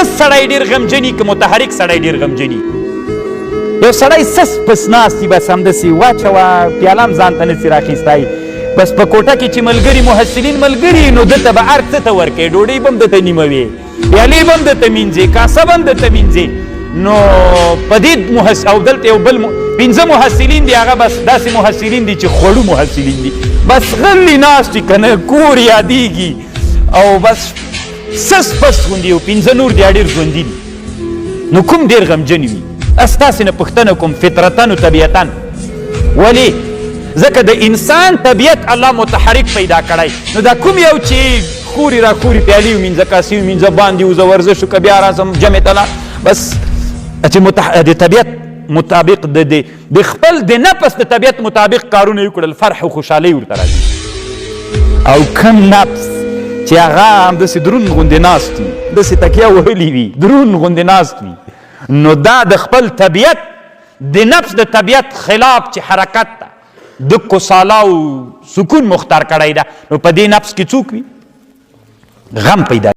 سس سړی ډېر غمجن وي که متحرک سړی ډېر غمجن وي. یو سړی سس پس ناست وي بس همداسې واچوه پیاله هم ځان ته نسي راخیستی بس په کوټه کې چې ملګري محصلین ملګري نو ده ته به هر څه ته ورکوې ډوډۍ به هم درته نیمه وې پیالې به هم درته مینځې کاسه به هم درته مینځې نو په دې او دلته یو بل 5 محصلین دي هغه بس داسې محصلین دي چې خوړو محصلین دي بس غلي ناست وي که نه کور یادېږي او بس سس پس غوندې یو 5 نور دي ډېر ژوندي دي نو کوم ډېر غمجن وي ستاسې نه پوښتنه کوم فطرتن و طبیعتن ولې ځکه د انسان طبیعت الله متحرک پیدا کړی نو دا کوم یو چې خوري را خوري پیالې ومینځه کاسې ومینځه باندې وځه ورزش وکړه بیا راځم جمع ته بس چې د طبیعت مطابق د خپل د نفس د طبیعت مطابق کارونه یې وکړل فرح او خوشحالۍ ورته راځي او کم نفس چې هغه همداسې دروند غوندې ناست وي داسې تکیه وهلي وي دروند غوندې ناست وي نو دا د خپل طبیعت د نفس د طبیعت خلاف چې حرکت ده د کساله او سکون مختار کړی ده نو په دې نفس کې څوک وي غم پیدا